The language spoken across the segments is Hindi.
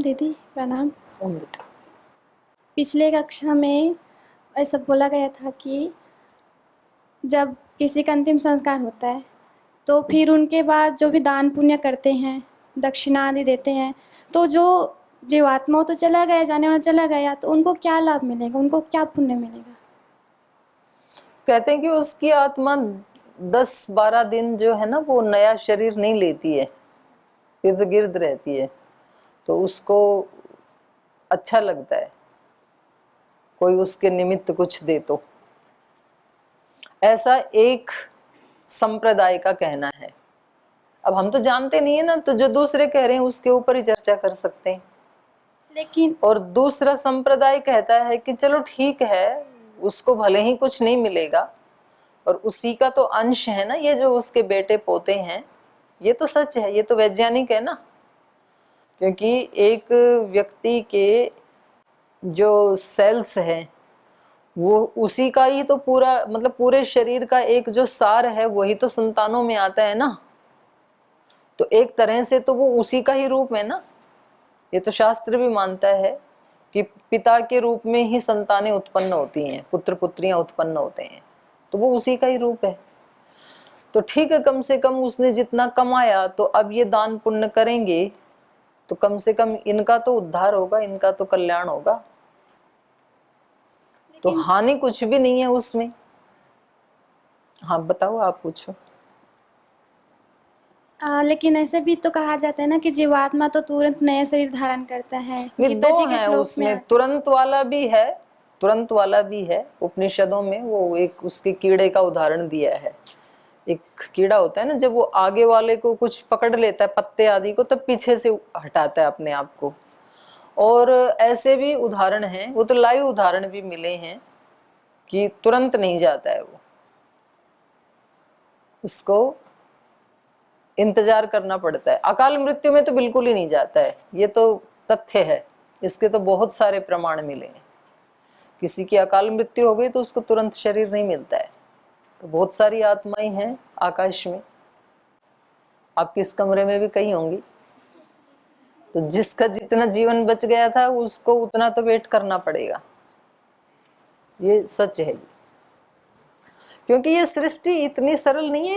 दीदी, प्रणाम। बेटा, पिछले कक्षा में ऐसा बोला गया था कि जब किसी का अंतिम संस्कार होता है तो फिर उनके बाद जो भी दान पुण्य करते हैं, दक्षिणा आदि देते हैं, तो जो जीवात्मा वो तो चला गया, जाने वाला चला गया, तो उनको क्या लाभ मिलेगा, उनको क्या पुण्य मिलेगा? कहते हैं कि उसकी आत्मा 10-12 दिन जो है ना, वो नया शरीर नहीं लेती है, इर्द गिर्द रहती है। तो उसको अच्छा लगता है कोई उसके निमित्त कुछ दे तो, ऐसा एक संप्रदाय का कहना है। अब हम तो जानते नहीं है ना, तो जो दूसरे कह रहे हैं उसके ऊपर ही चर्चा कर सकते हैं। लेकिन और दूसरा संप्रदाय कहता है कि चलो ठीक है, उसको भले ही कुछ नहीं मिलेगा और उसी का तो अंश है ना, ये जो उसके बेटे पोते हैं, ये तो सच है, ये तो वैज्ञानिक है ना। क्योंकि एक व्यक्ति के जो सेल्स हैं वो उसी का ही तो पूरा, मतलब पूरे शरीर का एक जो सार है वही तो संतानों में आता है ना। तो एक तरह से तो वो उसी का ही रूप है ना। ये तो शास्त्र भी मानता है कि पिता के रूप में ही संतानें उत्पन्न होती हैं, पुत्र पुत्रियां उत्पन्न होते हैं, तो वो उसी का ही रूप है। तो ठीक है, कम से कम उसने जितना कमाया, तो अब ये दान पुण्य करेंगे तो कम से कम इनका तो उद्धार होगा, इनका तो कल्याण होगा। तो हानि कुछ भी नहीं है उसमें। हाँ बताओ, आप पूछो। लेकिन ऐसे भी तो कहा जाता है ना कि जीवात्मा तो तुरंत नया शरीर धारण करता है। ये गीता दो जी के हैं श्लोक में उसमें, तुरंत वाला भी है, तुरंत वाला भी है। उपनिषदों में वो एक उसके कीड़े का उदाहरण दिया है। एक कीड़ा होता है ना, जब वो आगे वाले को कुछ पकड़ लेता है, पत्ते आदि को, तब पीछे से हटाता है अपने आप को। और ऐसे भी उदाहरण हैं, वो तो लाइव उदाहरण भी मिले हैं कि तुरंत नहीं जाता है वो, उसको इंतजार करना पड़ता है। अकाल मृत्यु में तो बिल्कुल ही नहीं जाता है, ये तो तथ्य है। इसके तो बहुत सारे प्रमाण मिले हैं। किसी की अकाल मृत्यु हो गई तो उसको तुरंत शरीर नहीं मिलता है। तो बहुत सारी आत्माएं हैं आकाश में, आपके इस कमरे में भी कई होंगी। तो जिसका जितना जीवन बच गया था उसको उतना तो वेट करना पड़ेगा, ये सच है। क्योंकि ये सृष्टि इतनी सरल नहीं है,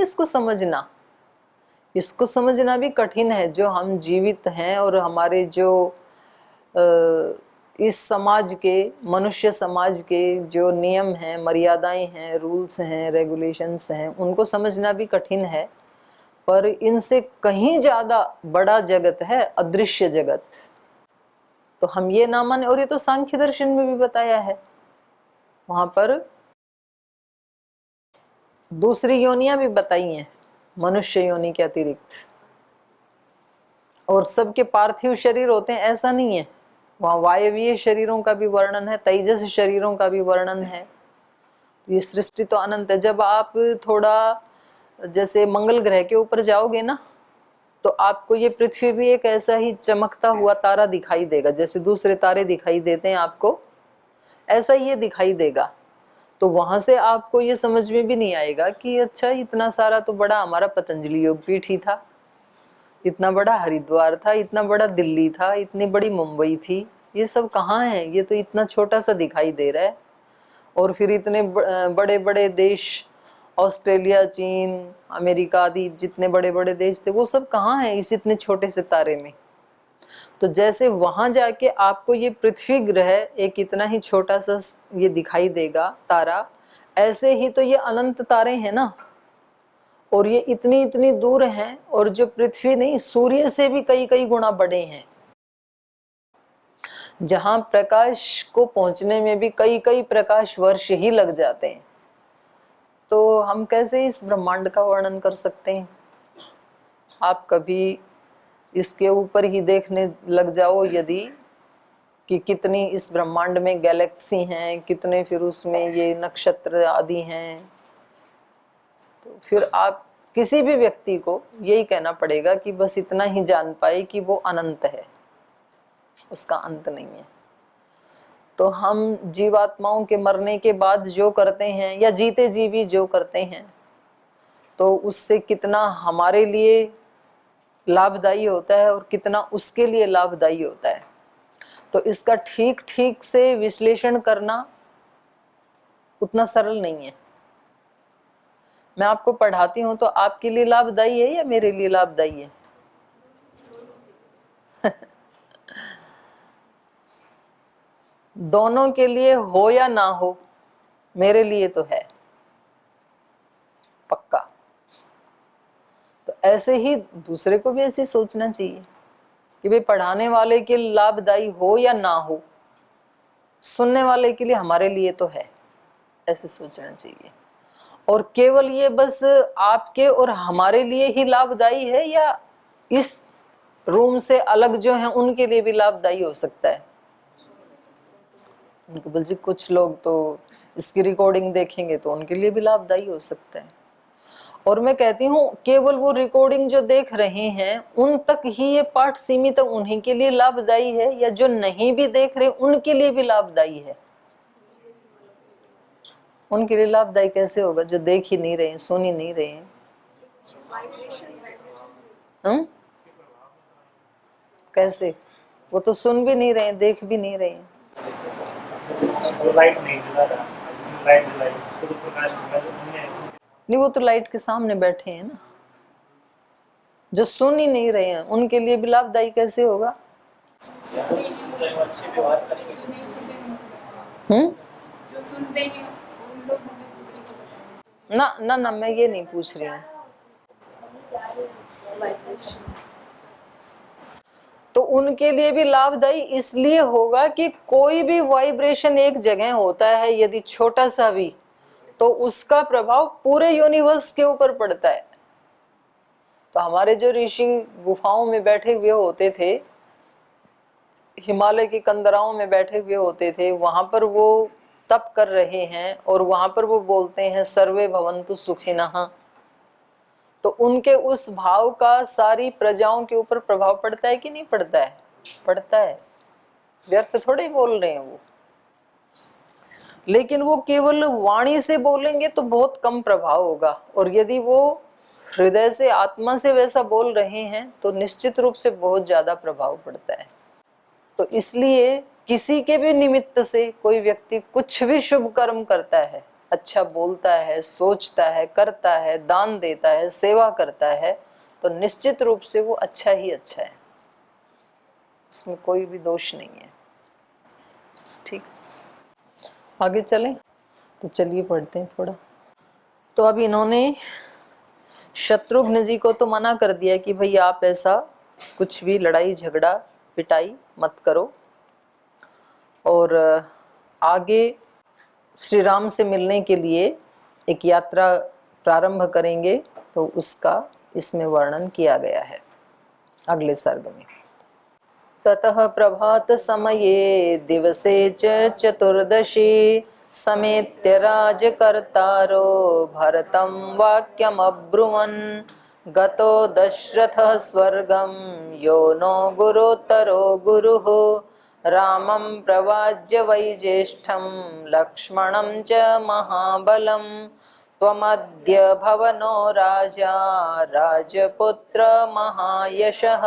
इसको समझना भी कठिन है। जो हम जीवित हैं और हमारे जो इस समाज के, मनुष्य समाज के जो नियम हैं, मर्यादाएं हैं, रूल्स हैं, रेगुलेशंस हैं, उनको समझना भी कठिन है। पर इनसे कहीं ज्यादा बड़ा जगत है, अदृश्य जगत। तो हम ये ना माने, और ये तो सांख्य दर्शन में भी बताया है। वहां पर दूसरी योनियां भी बताई हैं मनुष्य योनि के अतिरिक्त, और सबके पार्थिव शरीर होते हैं ऐसा नहीं है। वहां वायवीय शरीरों का भी वर्णन है, तेजस शरीरों का भी वर्णन है। ये सृष्टि तो अनंत है। जब आप थोड़ा जैसे मंगल ग्रह के ऊपर जाओगे ना, तो आपको ये पृथ्वी भी एक ऐसा ही चमकता हुआ तारा दिखाई देगा, जैसे दूसरे तारे दिखाई देते हैं आपको, ऐसा ही ये दिखाई देगा। तो वहां से आपको ये समझ में भी नहीं आएगा कि अच्छा इतना सारा तो बड़ा हमारा पतंजलि योगपीठ ही था, इतना बड़ा हरिद्वार था, इतना बड़ा दिल्ली था, इतनी बड़ी मुंबई थी, ये सब कहाँ है? ये तो इतना छोटा सा दिखाई दे रहा है। और फिर इतने बड़े बड़े देश, ऑस्ट्रेलिया, चीन, अमेरिका आदि जितने बड़े बड़े देश थे, वो सब कहाँ हैं इस इतने छोटे से तारे में? तो जैसे वहां जाके आपको ये पृथ्वी ग्रह एक इतना ही छोटा सा ये दिखाई देगा तारा, ऐसे ही तो ये अनंत तारे हैं ना। और ये इतनी इतनी दूर हैं, और जो पृथ्वी नहीं, सूर्य से भी कई कई गुना बड़े हैं, जहां प्रकाश को पहुंचने में भी कई कई प्रकाश वर्ष ही लग जाते हैं। तो हम कैसे इस ब्रह्मांड का वर्णन कर सकते हैं? आप कभी इसके ऊपर ही देखने लग जाओ यदि, कि कितनी इस ब्रह्मांड में गैलेक्सी हैं, कितने फिर उसमें ये नक्षत्र आदि हैं, तो फिर आप किसी भी व्यक्ति को यही कहना पड़ेगा कि बस इतना ही जान पाए कि वो अनंत है, उसका अंत नहीं है। तो हम जीवात्माओं के मरने के बाद जो करते हैं, या जीते जी भी जो करते हैं, तो उससे कितना हमारे लिए लाभदायी होता है और कितना उसके लिए लाभदायी होता है। तो इसका ठीक ठीक से विश्लेषण करना उतना सरल नहीं है। मैं आपको पढ़ाती हूं तो आपके लिए लाभदायी है या मेरे लिए लाभदायी है? दोनों के लिए हो या ना हो, मेरे लिए तो है पक्का। तो ऐसे ही दूसरे को भी ऐसे सोचना चाहिए कि भाई पढ़ाने वाले के लाभदायी हो या ना हो, सुनने वाले के लिए हमारे लिए तो है, ऐसे सोचना चाहिए। और केवल ये बस आपके और हमारे लिए ही लाभदायी है या इस रूम से अलग जो है उनके लिए भी लाभदायी हो सकता है? उनको बल्कि कुछ लोग तो इसकी रिकॉर्डिंग देखेंगे तो उनके लिए भी लाभदायी हो सकता है। और मैं कहती हूँ केवल वो रिकॉर्डिंग जो देख रहे हैं उन तक ही ये पाठ सीमित है, उन्हीं के लिए लाभदायी है, या जो नहीं भी देख रहे उनके लिए भी लाभदायी है? उनके लिए लाभदायी कैसे होगा जो देख ही नहीं रहे, सुन ही नहीं रहे? कैसे? वो तो सुन भी नहीं रहे, देख भी नहीं रहे। नहीं, वो तो लाइट के सामने बैठे हैं ना। जो सुन ही नहीं रहे हैं उनके लिए भी लाभदायी कैसे होगा? ना ना ना, मैं ये नहीं पूछ रही हूँ। तो उनके लिए भी लाभदायी इसलिए होगा कि कोई भी वाइब्रेशन एक जगह होता है यदि छोटा सा भी, तो उसका प्रभाव पूरे यूनिवर्स के ऊपर पड़ता है। तो हमारे जो ऋषि गुफाओं में बैठे हुए होते थे, हिमालय की कंदराओं में बैठे हुए होते थे, वहां पर वो तप कर रहे हैं और वहां पर वो बोलते हैं सर्वे भवन्तु सुखिनः। तो उनके उस भाव का सारी प्रजाओं के ऊपर प्रभाव पड़ता है कि नहीं पड़ता है? पड़ता है, व्यर्थ थोड़े बोल रहे हैं वो। लेकिन वो केवल वाणी से बोलेंगे तो बहुत कम प्रभाव होगा, और यदि वो हृदय से आत्मा से वैसा बोल रहे हैं तो निश्चित रूप से बहुत ज्यादा प्रभाव पड़ता है। तो इसलिए किसी के भी निमित्त से कोई व्यक्ति कुछ भी शुभ कर्म करता है, अच्छा बोलता है, सोचता है, करता है, दान देता है, सेवा करता है, तो निश्चित रूप से वो अच्छा ही अच्छा है, उसमें कोई भी दोष नहीं है। ठीक, आगे चलें? तो चलिए पढ़ते हैं थोड़ा। तो अब इन्होंने शत्रुघ्न जी को तो मना कर दिया कि भाई आप ऐसा कुछ भी लड़ाई झगड़ा पिटाई मत करो, और आगे श्री राम से मिलने के लिए एक यात्रा प्रारंभ करेंगे, तो उसका इसमें वर्णन किया गया है अगले सर्ग में। ततः प्रभात समये दिवसे च चतुर्दशी समेत्य राजकर्तारो भरतं वाक्यमब्रुवन् गतो दशरथः स्वर्गं यो नो गुरोत्तरो गुरुः रामं प्रवाज्य वैज्येष्ठं लक्ष्मणं च महाबलं त्वमद्य भवनो राजा राजपुत्र महायशः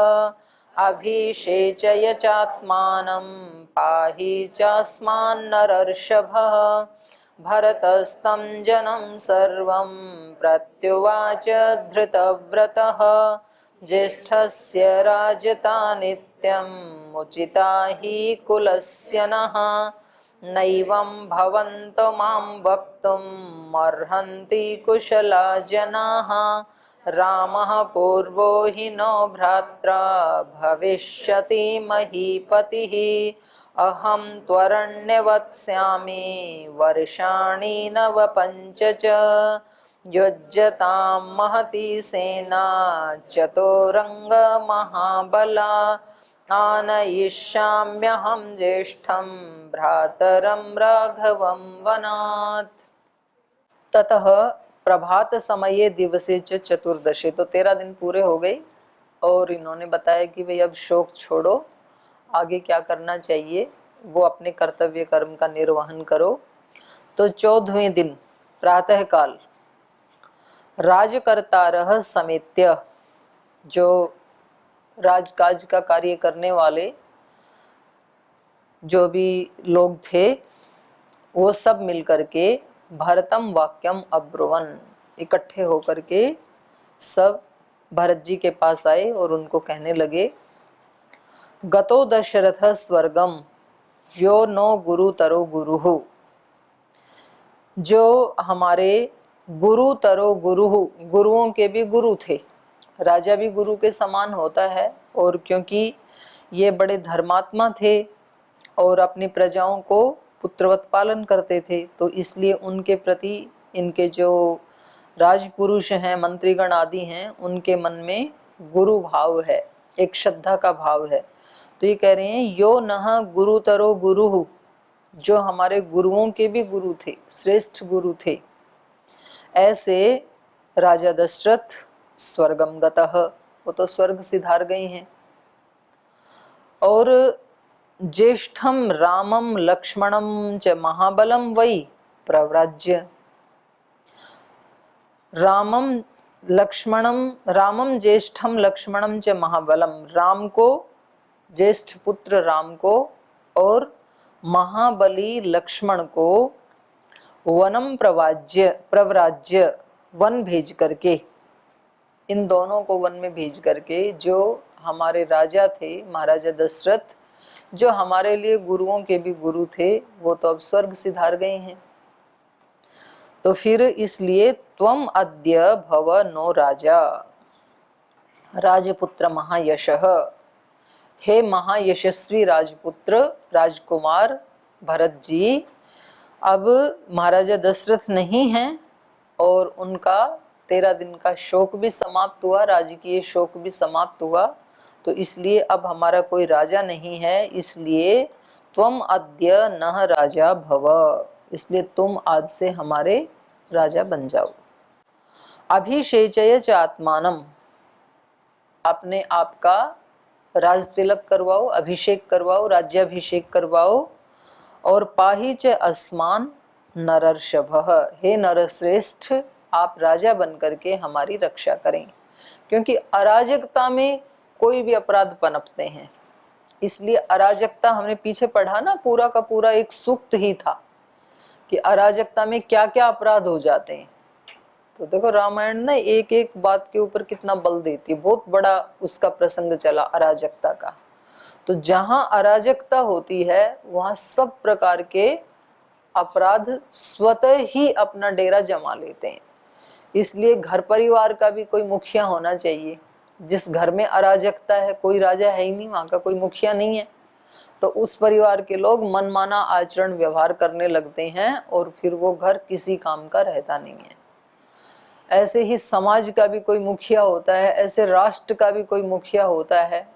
अभिषेचय चात्मानं पाहि चास्मान्नरर्षभः भरतस्तं जनं सर्वं प्रत्युवाच धृतव्रतः ज्येष्ठस्य राजता नित्यम् उचिता हि कुलस्य नः नैवं भवन्तो मां वक्तुम् अर्हन्ति कुशला जनाः रामः पूर्वो हि नो भ्रात्रा भविष्यति महीपतिः अहं त्वरण्यवत्स्यामि वर्षाणि नवपञ्च च युज्यतां महती सेना चतुरंग महाबला आनयिष्याम्यहं ज्येष्ठं भ्रातरं राघवं वनात्। ततः प्रभात समये दिवसे च चतुर्दशी, तो 13 दिन पूरे हो गए और इन्होंने बताया कि भाई अब शोक छोड़ो, आगे क्या करना चाहिए वो अपने कर्तव्य कर्म का निर्वहन करो। तो 14वें दिन प्रातः काल राजकर्तारः समेत्य, जो राजकाज का कार्य करने वाले जो भी लोग थे वो सब मिलकर के भरतम वाक्यम अब्रुवन, इकट्ठे होकर के सब भरत जी के पास आए और उनको कहने लगे, गतो दशरथ स्वर्गम यो नो गुरु तरो गुरुहु, जो हमारे गुरु तरो गुरुहु, गुरुओं के भी गुरु थे, राजा भी गुरु के समान होता है। और क्योंकि ये बड़े धर्मात्मा थे और अपनी प्रजाओं को पुत्रवत पालन करते थे, तो इसलिए उनके प्रति इनके जो राजपुरुष हैं, मंत्रीगण आदि हैं, उनके मन में गुरु भाव है, एक श्रद्धा का भाव है। तो ये कह रहे हैं, यो नह गुरु तरो गुरुहु, जो हमारे गुरुओं के भी गुरु थे, श्रेष्ठ गुरु थे। ऐसे राजा दशरथ स्वर्गम गतः, वो तो स्वर्ग सिधार गए हैं। और ज्येष्ठम रामम लक्ष्मणम च महाबलम वै प्रव्राज्य, रामम ज्येष्ठम लक्ष्मणम च महाबलम, राम को, ज्येष्ठ पुत्र राम को और महाबली लक्ष्मण को वनम प्रव्राज्य, वन भेज करके, इन दोनों को वन में भेज करके, जो हमारे राजा थे महाराजा दशरथ, जो हमारे लिए गुरुओं के भी गुरु थे, वो तो अब स्वर्ग सिधार गए हैं। तो फिर इसलिए त्वम अद्य भव नो राजा राजपुत्र महायशः, हे महायशस्वी राजपुत्र राजकुमार भरत जी, अब महाराजा दशरथ नहीं हैं और उनका 13 दिन का शोक भी समाप्त हुआ, राजकीय शोक भी समाप्त हुआ। तो इसलिए अब हमारा कोई राजा नहीं है, इसलिए त्वम अद्य नः राजा भव, इसलिए तुम आज से हमारे राजा बन जाओ। अभिषेचय च आत्मानम, अपने आप का राज तिलक करवाओ, अभिषेक करवाओ, राज्याभिषेक करवाओ। और पाही च अस्मान नरर्षभः, हे नरश्रेष्ठ, आप राजा बन करके हमारी रक्षा करें। क्योंकि अराजकता में कोई भी अपराध पनपते हैं, इसलिए अराजकता, हमने पीछे पढ़ा ना, पूरा का पूरा एक सूक्त ही था कि अराजकता में क्या क्या अपराध हो जाते हैं। तो देखो रामायण ने एक एक बात के ऊपर कितना बल देती है, बहुत बड़ा उसका प्रसंग चला अराजकता का। तो जहां अराजकता होती है वहां सब प्रकार के अपराध स्वतः ही अपना डेरा जमा लेते हैं। इसलिए घर परिवार का भी कोई मुखिया होना चाहिए। जिस घर में अराजकता है, कोई राजा है ही नहीं, वहां का कोई मुखिया नहीं है, तो उस परिवार के लोग मनमाना आचरण व्यवहार करने लगते हैं और फिर वो घर किसी काम का रहता नहीं है। ऐसे ही समाज का भी कोई मुखिया होता है, ऐसे राष्ट्र का भी कोई मुखिया होता है,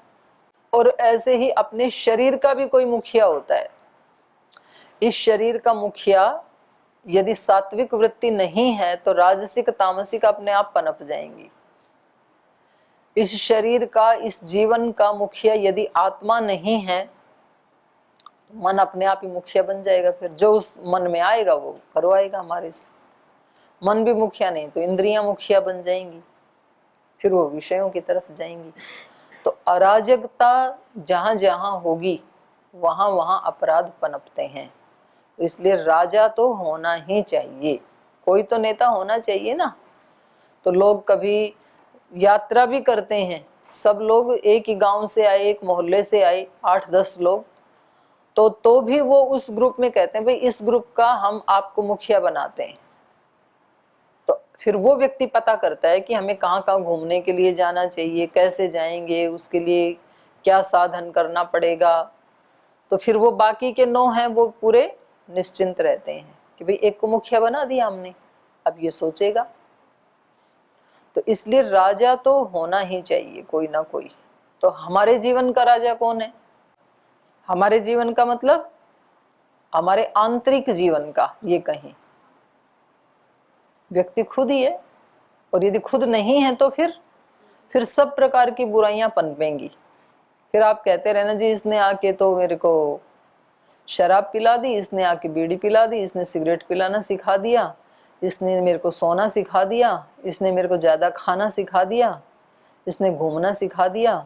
और ऐसे ही अपने शरीर का भी कोई मुखिया होता है। इस शरीर का मुखिया यदि सात्विक वृत्ति नहीं है तो राजसिक तामसिक अपने आप पनप जाएंगी। इस शरीर का, इस जीवन का मुखिया यदि आत्मा नहीं है, मन अपने आप ही मुखिया बन जाएगा। फिर जो उस मन में आएगा वो करवाएगा हमारे से। मन भी मुखिया नहीं तो इंद्रियां मुखिया बन जाएंगी, फिर वो विषयों की तरफ जाएंगी। तो अराजकता जहां जहां होगी वहां वहां अपराध पनपते हैं। तो इसलिए राजा तो होना ही चाहिए, कोई तो नेता होना चाहिए ना। तो लोग कभी यात्रा भी करते हैं, सब लोग एक ही गांव से आए, एक मोहल्ले से आए, 8-10 लोग, तो भी वो उस ग्रुप में कहते हैं भाई इस ग्रुप का हम आपको मुखिया बनाते हैं। तो फिर वो व्यक्ति पता करता है कि हमें कहाँ कहाँ घूमने के लिए जाना चाहिए, कैसे जाएंगे, उसके लिए क्या साधन करना पड़ेगा। तो फिर वो बाकी के 9 हैं वो पूरे निश्चिंत रहते हैं कि भाई एक को मुखिया बना दिया हमने, अब ये सोचेगा। तो इसलिए राजा तो होना ही चाहिए कोई ना कोई। तो हमारे जीवन का राजा कौन है? हमारे जीवन का मतलब हमारे आंतरिक जीवन का, ये कहें, व्यक्ति खुद ही है। और यदि खुद नहीं है तो फिर सब प्रकार की बुराइयां पनपेंगी। फिर आप कहते रहना जी इसने आके तो मेरे को शराब पिला दी, इसने आके बीड़ी पिला दी, इसने सिगरेट पिलाना सिखा दिया, इसने मेरे को सोना सिखा दिया, इसने मेरे को ज्यादा खाना सिखा दिया, इसने घूमना सिखा दिया।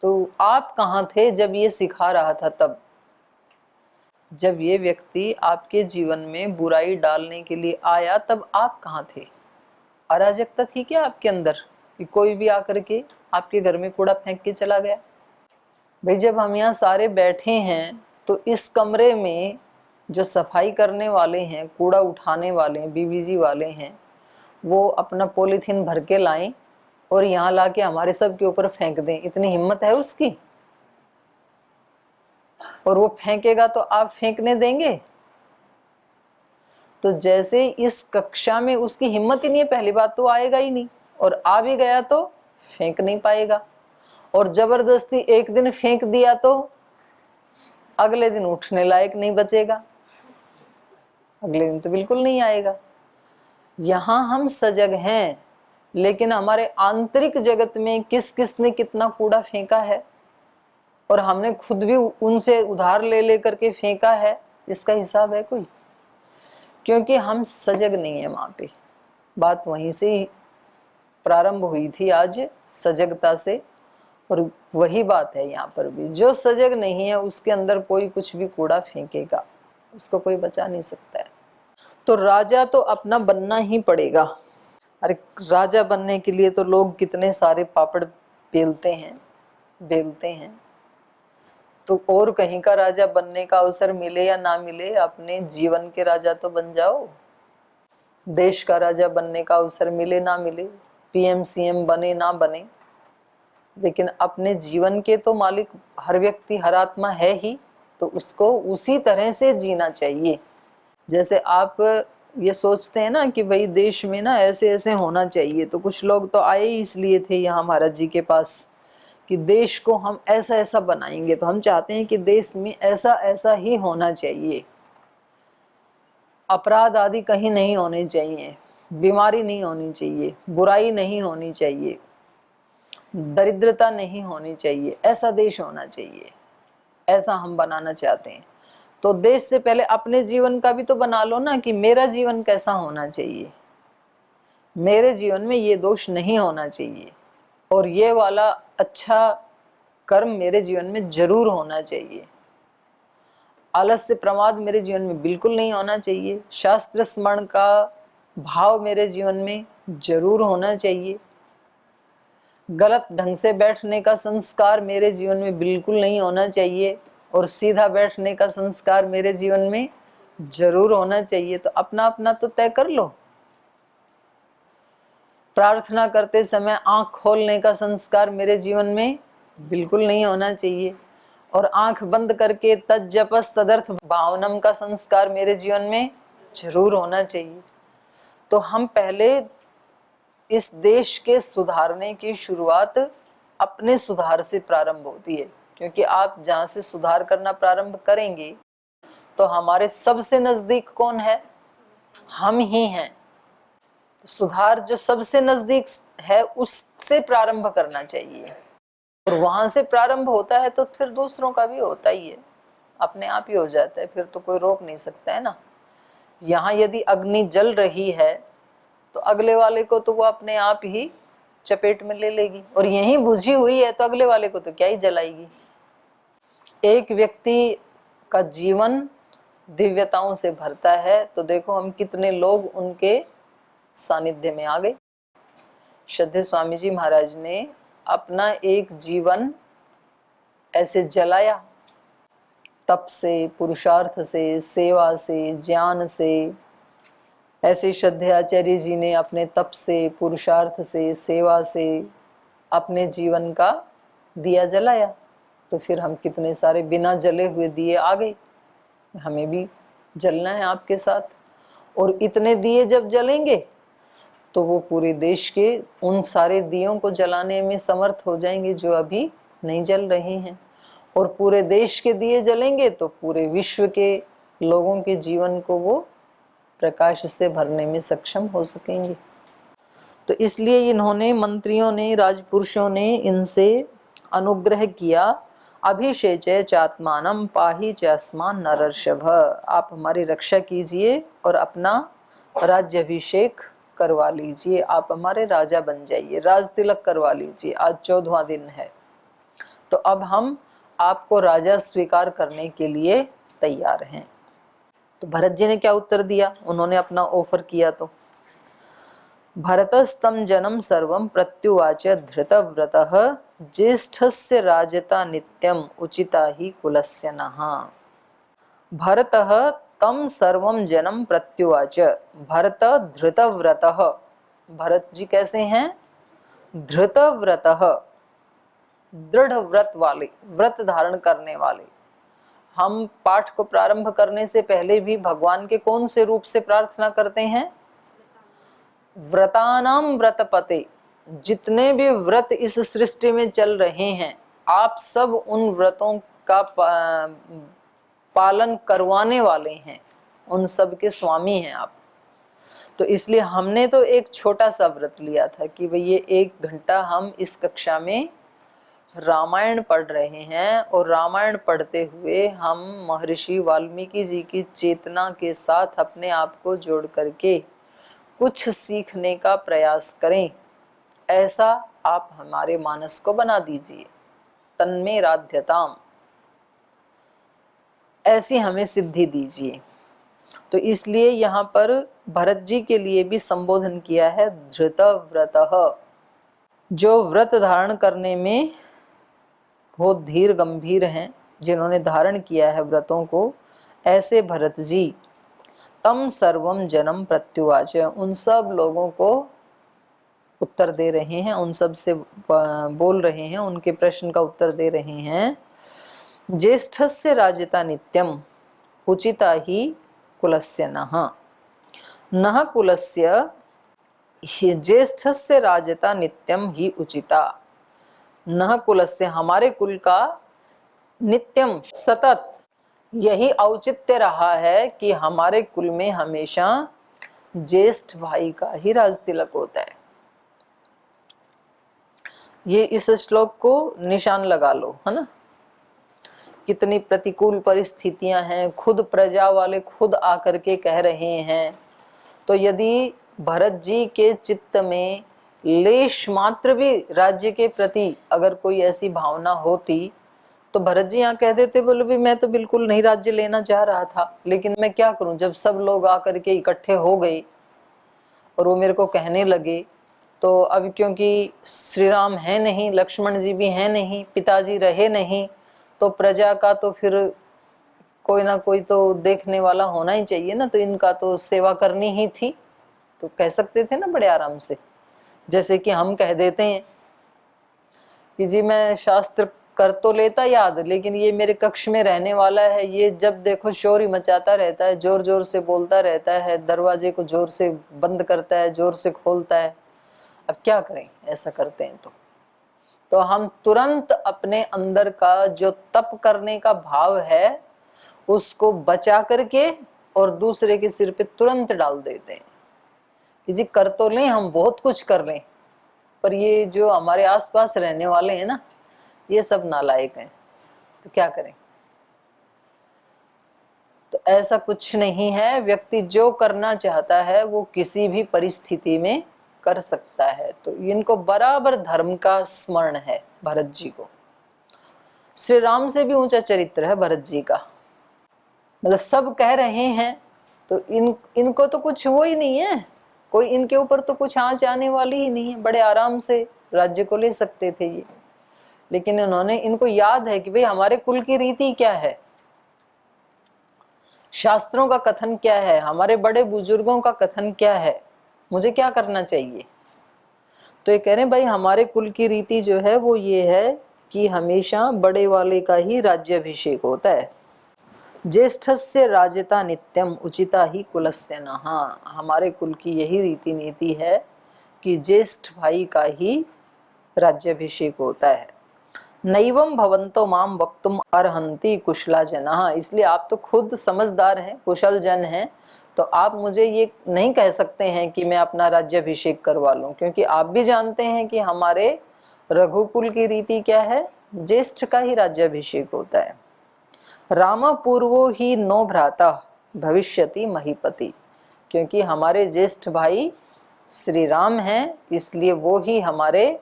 तो आप कहाँ थे जब ये सिखा रहा था? तब जब ये व्यक्ति आपके जीवन में बुराई डालने के लिए आया तब आप कहाँ थे? अराजकता थी क्या आपके अंदर कि कोई भी आकर के आपके घर में कूड़ा फेंक के चला गया? भाई जब हम यहाँ सारे बैठे हैं तो इस कमरे में जो सफाई करने वाले हैं, कूड़ा उठाने वाले हैं, बीबीजी वाले हैं, वो अपना पॉलीथीन भर के लाएं और यहाँ लाके हमारे सब के ऊपर फेंक दें, इतनी हिम्मत है उसकी? और वो फेंकेगा तो आप फेंकने देंगे? तो जैसे इस कक्षा में उसकी हिम्मत ही नहीं है, पहली बात तो आएगा ही नहीं, और आ भी गया तो फेंक नहीं पाएगा, और जबरदस्ती एक दिन फेंक दिया तो अगले दिन उठने लायक नहीं बचेगा, अगले दिन तो बिल्कुल नहीं आएगा। यहाँ हम सजग हैं, लेकिन हमारे आंतरिक जगत में किस किसने कितना कूड़ा फेंका है, और हमने खुद भी उनसे उधार ले लेकर के फेंका है, इसका हिसाब है कोई? क्योंकि हम सजग नहीं है। वहां पे बात वहीं से ही प्रारंभ हुई थी आज, सजगता से, और वही बात है यहाँ पर भी। जो सजग नहीं है उसके अंदर कोई कुछ भी कूड़ा फेंकेगा, उसको कोई बचा नहीं सकता है। तो राजा तो अपना बनना ही पड़ेगा। अरे राजा बनने के लिए तो लोग कितने सारे पापड़ बेलते हैं। तो और कहीं का राजा बनने का अवसर मिले या ना मिले, अपने जीवन के राजा तो बन जाओ। देश का राजा बनने का अवसर मिले ना मिले, पीएम सीएम बने ना बने, लेकिन अपने जीवन के तो मालिक हर व्यक्ति, हर आत्मा है ही, तो उसको उसी तरह से जीना चाहिए। जैसे आप ये सोचते हैं ना कि भाई देश में ना ऐसे ऐसे होना चाहिए, तो कुछ लोग तो आए ही इसलिए थे यहाँ महाराज जी के पास कि देश को हम ऐसा ऐसा बनाएंगे। तो हम चाहते हैं कि देश में ऐसा ऐसा ही होना चाहिए, अपराध आदि कहीं नहीं होने चाहिए, बीमारी नहीं होनी चाहिए, बुराई नहीं होनी चाहिए, दरिद्रता नहीं होनी चाहिए, ऐसा देश होना चाहिए, ऐसा हम बनाना चाहते हैं। तो देश से पहले अपने जीवन का भी तो बना लो ना कि मेरा जीवन कैसा होना चाहिए, मेरे जीवन में ये दोष नहीं होना चाहिए, और ये वाला अच्छा कर्म मेरे जीवन में जरूर होना चाहिए। आलस्य प्रमाद मेरे जीवन में बिल्कुल नहीं होना चाहिए। शास्त्र स्मरण का भाव मेरे जीवन में जरूर होना चाहिए। गलत ढंग से बैठने का संस्कार मेरे जीवन में बिल्कुल नहीं होना चाहिए, और सीधा बैठने का संस्कार मेरे जीवन में जरूर होना चाहिए। तो अपना अपना तो तय कर लो। प्रार्थना करते समय आंख खोलने का संस्कार मेरे जीवन में बिल्कुल नहीं होना चाहिए, और आंख बंद करके तज्जपस तदर्थ भावनम का संस्कार मेरे जीवन में जरूर होना चाहिए। तो हम पहले इस देश के सुधारने की शुरुआत अपने सुधार से प्रारंभ होती है, क्योंकि आप जहां से सुधार करना प्रारंभ करेंगे तो हमारे सबसे नजदीक कौन है? हम ही हैं। सुधार जो सबसे नजदीक है उससे प्रारंभ करना चाहिए, और वहां से प्रारंभ होता है तो फिर दूसरों का भी होता ही है, अपने आप ही हो जाता है, फिर तो कोई रोक नहीं सकता है ना। यहाँ यदि अग्नि जल रही है तो अगले वाले को तो वो अपने आप ही चपेट में ले लेगी, और यही बुझी हुई है तो अगले वाले को तो क्या ही जलाएगी। एक व्यक्ति का जीवन दिव्यताओं से भरता है तो देखो हम कितने लोग उनके सानिध्य में आ गए। श्रद्धेय स्वामी जी महाराज ने अपना एक जीवन ऐसे जलाया, तप से, पुरुषार्थ से, सेवा से, ज्ञान से। ऐसे श्रद्धेय आचार्य जी ने अपने तप से, पुरुषार्थ से, सेवा से अपने जीवन का दिया जलाया। तो फिर हम कितने सारे बिना जले हुए दिए आ गए, हमें भी जलना है आपके साथ। और इतने दिए जब जलेंगे तो वो पूरे देश के उन सारे दियों को जलाने में समर्थ हो जाएंगे जो अभी नहीं जल रहे हैं, और पूरे देश के दिए जलेंगे तो पूरे विश्व के लोगों के जीवन को वो प्रकाश से भरने में सक्षम हो सकेंगे। तो इसलिए इन्होंने, मंत्रियों ने, राजपुरुषों ने इनसे अनुग्रह किया। अभिषेचय चात्मानम पाही चास्मान नरर्षभ, आप हमारी रक्षा कीजिए और अपना राज्याभिषेक करवा लीजिए, आप हमारे राजा बन जाइए, राज तिलक करवा लीजिए। आज 14वां दिन है, तो अब हम आपको राजा स्वीकार करने के लिए तैयार हैं। तो भरत जी ने क्या उत्तर दिया, उन्होंने अपना ऑफर किया तो भरतस्तम जनम सर्वम प्रत्युवाच धृतव्रतः ज्येष्ठस्य राजता नित्यम उचिता ही कुलस्य नः। भरतः तम सर्वम जनम प्रत्युवाच, भरत धृतव्रतः, भरत जी कैसे हैं, धृतव्रतः, दृढ़ व्रत वाले, व्रत धारण करने वाले। हम पाठ को प्रारंभ करने से पहले भी भगवान के कौन से रूप से प्रार्थना करते हैं, व्रतानाम व्रतपते, जितने भी व्रत इस सृष्टि में चल रहे हैं आप सब उन व्रतों का पालन करवाने वाले हैं, उन सब के स्वामी हैं आप। तो इसलिए हमने तो एक छोटा सा व्रत लिया था कि भाई ये 1 घंटा हम इस कक्षा में रामायण पढ़ रहे हैं और रामायण पढ़ते हुए हम महर्षि वाल्मीकि जी की चेतना के साथ अपने आप को जोड़ करके कुछ सीखने का प्रयास करें। ऐसा आप हमारे मानस को बना दीजिए, तन्मे राध्यताम, ऐसी हमें सिद्धि दीजिए। तो इसलिए यहाँ पर भरत जी के लिए भी संबोधन किया है धृतव्रतः, जो व्रत धारण करने में बहुत धीर गंभीर हैं, जिन्होंने धारण किया है व्रतों को, ऐसे भरत जी तम सर्वम जनम प्रत्युवाच, उन सब लोगों को उत्तर दे रहे हैं, उन सब से बोल रहे हैं, उनके प्रश्न का उत्तर दे रहे हैं। ज्येष्ठस्य राजता नित्यम उचिता ही कुलस्य नः, नः कुलस्य ज्येष्ठस्य राजता नित्यम ही उचिता, नः कुलस्य, हमारे कुल का नित्यम सतत यही औचित्य रहा है कि हमारे कुल में हमेशा ज्येष्ठ भाई का ही राज तिलक होता है। ये इस श्लोक को निशान लगा लो, है ना। कितनी प्रतिकूल परिस्थितियां हैं, खुद प्रजा वाले खुद आकर के कह रहे हैं। तो यदि भरत जी के चित्त में लेश मात्र भी राज्य के प्रति अगर कोई ऐसी भावना होती तो भरत जी यहाँ कह देते, बोले भी मैं तो बिल्कुल नहीं राज्य लेना चाह रहा था, लेकिन मैं क्या करूं, जब सब लोग आकर के इकट्ठे हो गए और वो मेरे को कहने लगे, तो अब क्योंकि श्री राम है नहीं, लक्ष्मण जी भी हैं नहीं, पिताजी रहे नहीं, तो प्रजा का तो फिर कोई ना कोई तो देखने वाला होना ही चाहिए ना, तो इनका तो सेवा करनी ही थी। तो कह सकते थे ना बड़े आराम से, जैसे कि हम कह देते हैं कि जी मैं शास्त्र कर तो लेता याद, लेकिन ये मेरे कक्ष में रहने वाला है, ये जब देखो शोर ही मचाता रहता है, जोर जोर से बोलता रहता है, दरवाजे को जोर से बंद करता है, जोर से खोलता है, अब क्या करें, ऐसा करते हैं तो हम तुरंत अपने अंदर का जो तप करने का भाव है उसको बचा करके और दूसरे के सिर पे तुरंत डाल देते हैं कि जी कर तो लें, हम बहुत कुछ कर लें, पर ये जो हमारे आसपास रहने वाले हैं ना, ये सब नालायक हैं, तो क्या करें। तो ऐसा कुछ नहीं है, व्यक्ति जो करना चाहता है वो किसी भी परिस्थिति में कर सकता है। तो इनको बराबर धर्म का स्मरण है भरत जी को। श्री राम से भी ऊंचा चरित्र है भरत जी का, मतलब सब कह रहे हैं तो इनको तो कुछ वो ही नहीं है, कोई इनके ऊपर तो कुछ आंच आने वाली ही नहीं है, बड़े आराम से राज्य को ले सकते थे ये। लेकिन उन्होंने, इनको याद है कि भाई हमारे कुल की रीति क्या है, शास्त्रों का कथन क्या है, हमारे बड़े बुजुर्गों का कथन क्या है, मुझे क्या करना चाहिए। तो ये कह रहे हैं भाई हमारे कुल की रीति जो है वो ये है कि हमेशा बड़े वाले का ही राज्याभिषेक होता है। ज्येष्ठस्य राजता नित्यम उचिता ही कुलस्य नः, हमारे कुल की यही रीति नीति है कि ज्येष्ठ भाई का ही राज्याभिषेक होता है। नैवम भवन्तो माम वक्तुम अर्हन्ति कुशला जनाः, इसलिए आप तो खुद समझदार हैं, कुशल जन हैं, तो आप मुझे ये नहीं कह सकते हैं कि मैं अपना राज्याभिषेक करवा लूं, क्योंकि आप भी जानते हैं कि हमारे रघुकुल की रीति क्या है, ज्येष्ठ का ही राज्याभिषेक होता है। राम पूर्वो ही नो भ्राता भविष्यति महीपति, क्योंकि हमारे ज्येष्ठ भाई श्री राम हैं, इसलिए वो ही हमारे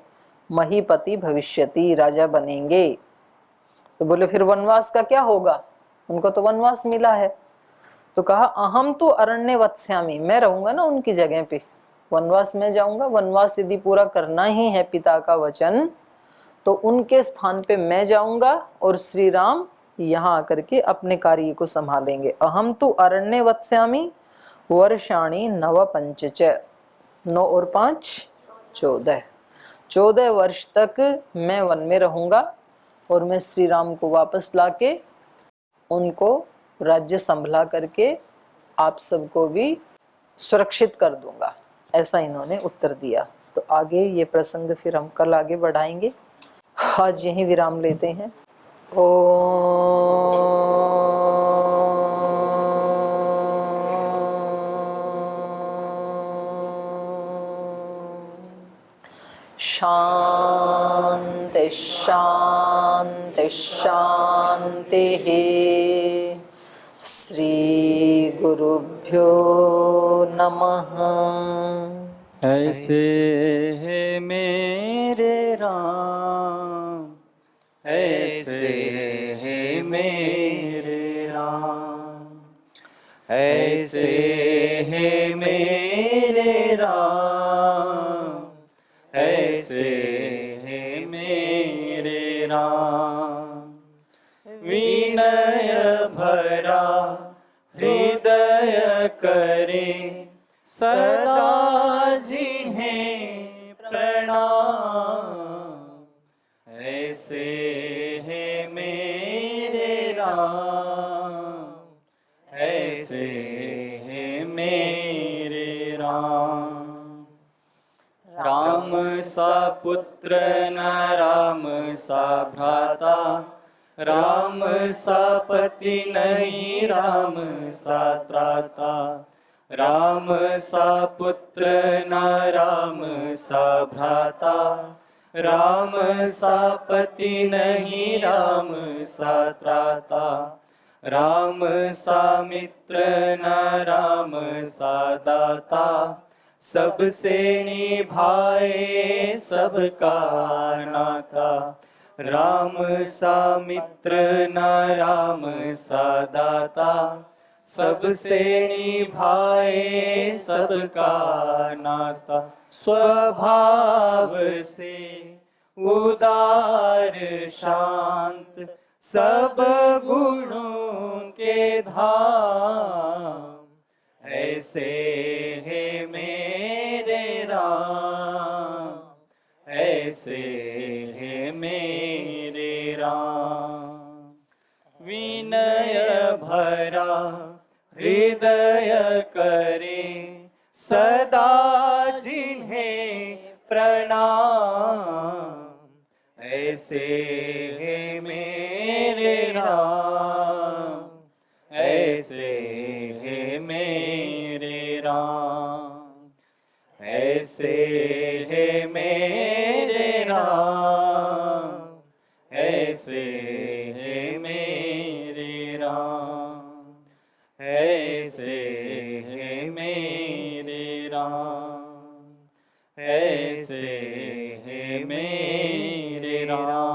महीपति भविष्यति, राजा बनेंगे। तो बोले फिर वनवास का क्या होगा, उनको तो वनवास मिला है। तो कहा अहम तो अरण्य वत्स्यामी, मैं रहूंगा ना उनकी जगह पे, वनवास में जाऊंगा। वनवास यदि पूरा करना ही है पिता का वचन, तो उनके स्थान पे मैं जाऊंगा और श्री राम यहाँ आकर के अपने कार्य को संभालेंगे। अहम तो अरण्य वत्स्यामी वर्षाणी नव पंचच, 9 और 5 14, 14 वर्ष तक मैं वन में रहूंगा और मैं श्री राम को वापस लाके उनको राज्य संभला करके आप सबको भी सुरक्षित कर दूंगा। ऐसा इन्होंने उत्तर दिया। तो आगे ये प्रसंग फिर हम कल आगे बढ़ाएंगे। आज यहीं विराम लेते हैं। शांति शांति शांति। श्री गुरुभ्यो नमः। ऐसे है मेरे राम, ऐसे है मेरे राम, ऐसे है मेरे राम, ऐसे है मेरे राम। विनय भरा हृदय करे सदा जिन्हें प्रणाम, ऐसे है मेरे राम, ऐसे है मेरे राम। राम सा पुत्र न राम सा भ्राता, राम सा पति नहीं राम सा त्राता, राम सा पुत्र न राम सा भ्राता, राम सा पति नहीं राम सा त्राता, राम सा मित्र न राम सा दाता, सबसे निभाए सबका नाता, राम सा मित्र न राम सा दाता, सबसे निभाए सबका नाता। स्वभाव से उदार शांत, सब गुणों के धाम, ऐसे है मेरे राम, ऐसे है मेरे राम। विनय भरा हृदय करे सदा जिन्हें प्रणाम, ऐसे है मेरे राम, ऐसे है मेरे राम, ऐसे है मेरे राम, ऐसे है मेरे राम, ऐसे है मेरे राम, ऐसे है मेरे राम।